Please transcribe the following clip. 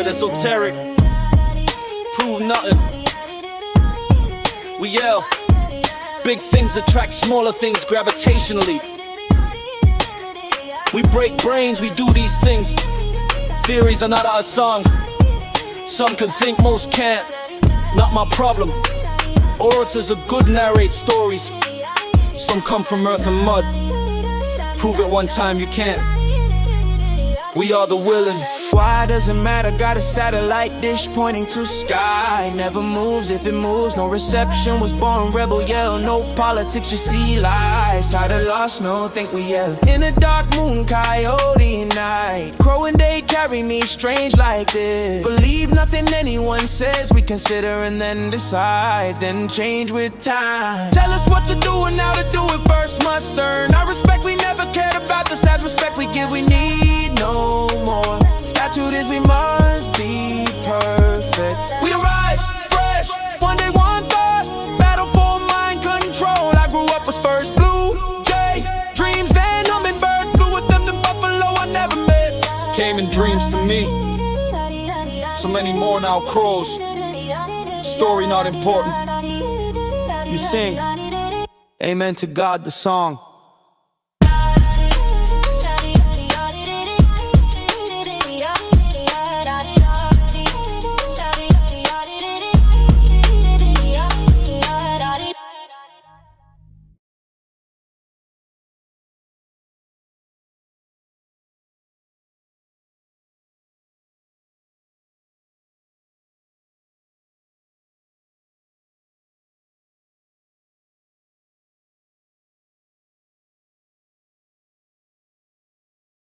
said esoteric, prove nothing. We yell, big things attract smaller things gravitationally. We break brains, we do these things. Theories are not our song. Some can think, most can't. Not my problem. Orators are good, narrate stories. Some come from earth and mud. Prove it one time, you can't. We are the willing. Why does it matter? Got a satellite dish pointing to sky. Never moves, if it moves, no reception. Was born rebel, yell, no politics, just see lies. Tired of lost, no, think we yell. In a dark moon, coyote night. Crow and day carry me strange like this. Believe nothing anyone says, we consider and then decide, then change with time. Tell us what to do and how to do it first must earn our respect. We never cared about the sad respect we give, we need no more. Statute is we must be perfect. We rise fresh, one day one thought, battle for mind control. I grew up was first blue jay, dreams then hummingbird, flew with them to buffalo I never met. Came in dreams to me, so many more now crows. Story not important. You sing, Amen to God the song.